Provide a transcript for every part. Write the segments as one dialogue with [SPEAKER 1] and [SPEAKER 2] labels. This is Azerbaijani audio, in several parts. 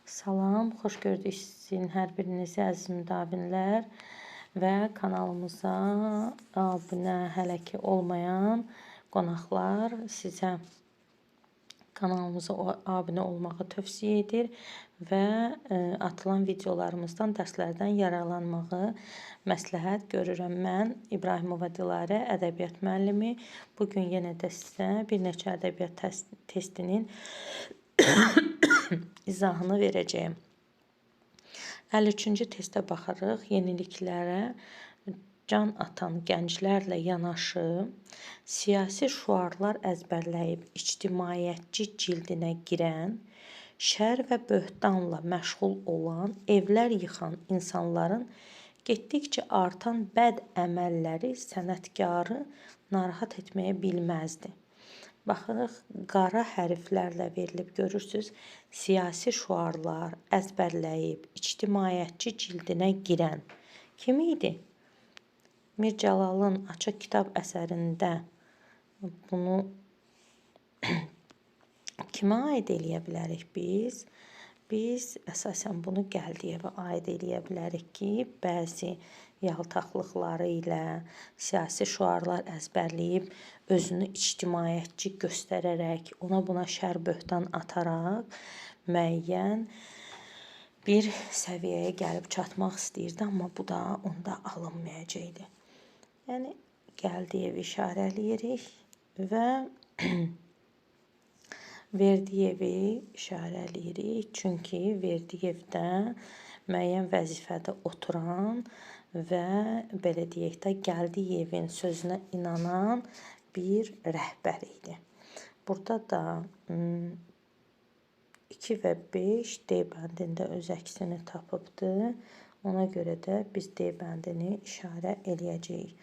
[SPEAKER 1] Salam, xoş gördük sizin hər birinizi əziz müdavimlər və kanalımıza abunə hələ ki olmayan qonaqlar sizə kanalımıza abunə olmağı tövsiyə edir və atılan videolarımızdan, dərslərdən yararlanmağı məsləhət görürəm. Mən İbrahimova Dilarə, ədəbiyyat müəllimi. Bugün yenə də sizə bir neçə ədəbiyyat testinin izahını verəcəyim. 53-cü testə baxarıq. Yeniliklərə can atan gənclərlə yanaşı siyasi şüarlar əzbərləyib ictimaiyyətçi cildinə girən, şər və böhtanla məşğul olan, evlər yıxan insanların getdikcə artan bəd əməlləri sənətkarı narahat etməyə bilməzdi. Baxırıq, qara hərflərlə verilib görürsünüz. Siyasi şüarlar əzbərləyib ictimaiyyətçi cildinə girən kim idi? Mir Cəlalın Açıq Kitab əsərində bunu kimə aid eləyə bilərik biz? Biz əsasən bunu Gəldiyevə aid eləyə bilərik ki, bəzi yaltaqlıqları ilə siyasi şüarlar əzbərləyib, özünü ictimaiyyətçi göstərərək, ona buna şər böhtan ataraq müəyyən bir səviyyəyə gəlib çatmaq istəyirdi, amma bu da onda alınmayacaqdı. Yəni, Gəldiyevi işarə eləyirik və Verdiyevi işarə eləyirik. Çünki Verdiyevdə müəyyən vəzifədə oturan və belə deyək də Gəldiyevin sözünə inanan bir rəhbər idi. Burada da 2 və 5 D bəndində öz əksini tapıbdır. Ona görə də biz D bəndini işarə eləyəcəyik.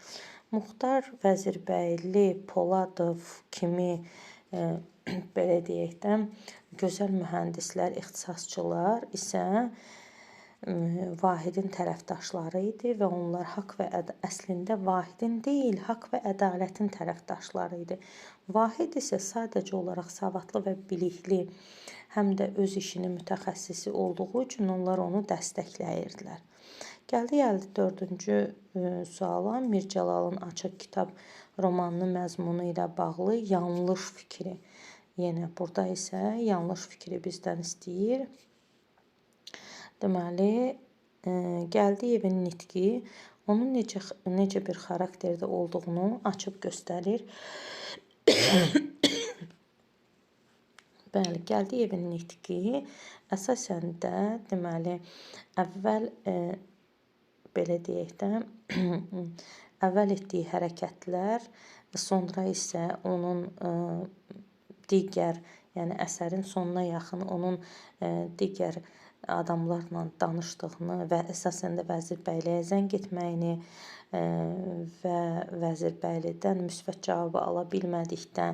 [SPEAKER 1] Muxtar Vəzirbəyli, Poladov kimi belə deyək də gözəl mühəndislər, ixtisasçılar isə Vahidin tərəfdaşları idi və onlar əslində Vahidin deyil, haqq və ədalətin tərəfdaşları idi. Vahid isə sadəcə olaraq savadlı və bilikli, həm də öz işinin mütəxəssisi olduğu üçün onlar onu dəstəkləyirdilər. Gəldik 54-cü suala. Mir Cəlalın Açıq Kitab romanının məzmunu ilə bağlı yanlış fikri. Yenə burada isə yanlış fikri bizdən istəyir. Deməli, Gəldiyevin nitqi onun necə bir xarakterdə olduğunu açıb göstərir. Bəli, Gəldiyevin nitqi əsasən də deməli əvvəl belə deyək də əvvəl etdiyi hərəkətlər, sonra isə onun digər, yəni əsərin sonuna yaxın onun digər adamlarla danışdığını və əsasən də Vəzirbəyliyə zəng etməyini və Vəzirbəylidən müsbət cavabı ala bilmədikdə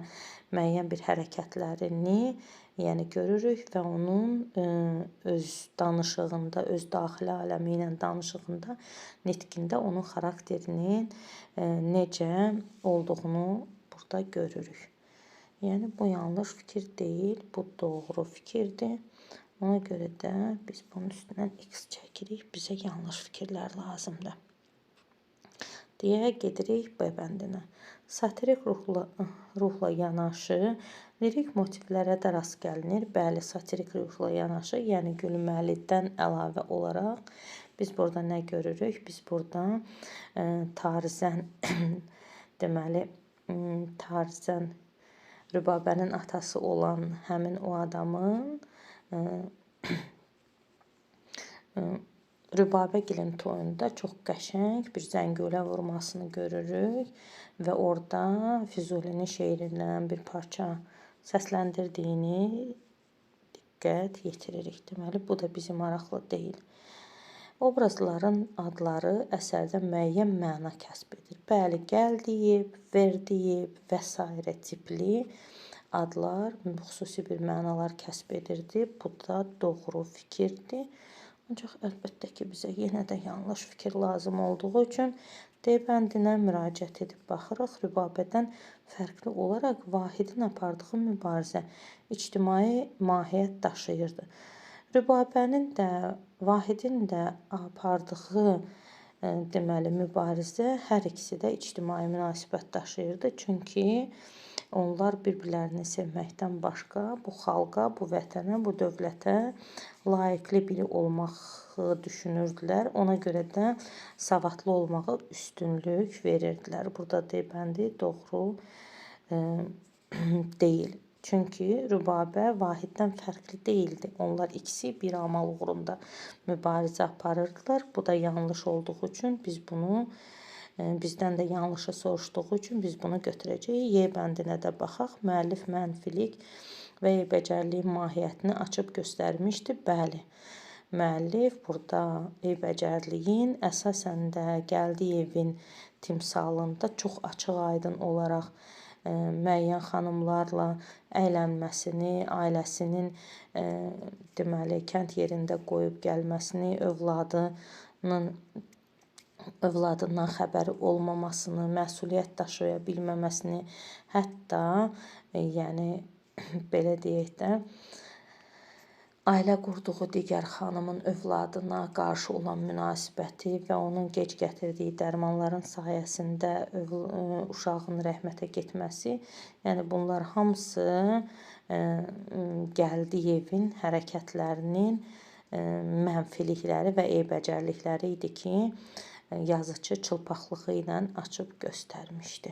[SPEAKER 1] müəyyən bir hərəkətlərini yəni görürük və onun öz danışığında, öz daxili aləmi ilə danışığında, nitqində onun xarakterinin necə olduğunu burada görürük. Yəni, bu yanlış fikir deyil, bu doğru fikirdir. Ona görə də biz bunun üstündən X çəkirik, bizə yanlış fikirlər lazımdır. Deyə gedirik B bəndinə. Satirik ruhla yanaşı, lirik motivlərə də rast gəlinir. Bəli, satirik ruhla yanaşı, yəni gülməlidən əlavə olaraq biz burada nə görürük? Biz burada tarizən, deməli, tarizən Rübabənin atası olan həmin o adamın Rübabəgilin toyunda çox qəşəng bir zəngülə vurmasını görürük və orada Füzulinin şeirindən bir parça səsləndirdiyini diqqət yetiririk. Deməli, bu da bizi maraqlı deyil. Obrazların adları əsərdə müəyyən məna kəsb edir. Bəli, Gəldiyev, Verdiyev və s. tipli adlar xüsusi bir mənalar kəsb edirdi. Bu da doğru fikirdir. Ancaq əlbəttə ki, bizə yenə də yanlış fikir lazım olduğu üçün D bəndinə müraciət edib baxırıq. Rübabədən fərqli olaraq Vahidin apardığı mübarizə ictimai mahiyyət daşıyırdı. Rübabənin də, Vahidin də apardığı deməli mübarizə hər ikisi də ictimai münasibət daşıyırdı. Çünki onlar bir-birlərini sevməkdən başqa bu xalqa, bu vətənə, bu dövlətə layiqli biri olmağı düşünürdülər. Ona görə də savadlı olmağa üstünlük verirdilər. Burada deməli doğru deyil. Çünki Rübabə Vahiddən fərqli deyildi. Onlar ikisi bir amal uğrunda mübarizə aparırdılar. Bu da yanlış olduğu üçün bizdən də yanlışı soruşduğu üçün biz bunu götürəcəyik. Y bəndinə də baxaq. Müəllif mənfilik və eybəcərliyin mahiyyətini açıb göstərmişdi. Bəli, müəllif burada eybəcərliyin əsasən də Gəldiyevin timsalında çox açıq-aydın olaraq müəyyən xanımlarla əylənməsini, ailəsinin deməli kənd yerində qoyub gəlməsini, övladından xəbəri olmamasını, məsuliyyət daşıya bilməməsini, hətta yəni belə deyək də ailə qurduğu digər xanımın övladına qarşı olan münasibəti və onun gec gətirdiyi dərmanların sayəsində uşağın rəhmətə getməsi, yəni bunlar hamısı Gəldiyevin hərəkətlərinin mənfilikləri və eybəcərlikləri idi ki, yazıçı çılpaqlığı ilə açıb göstərmişdi.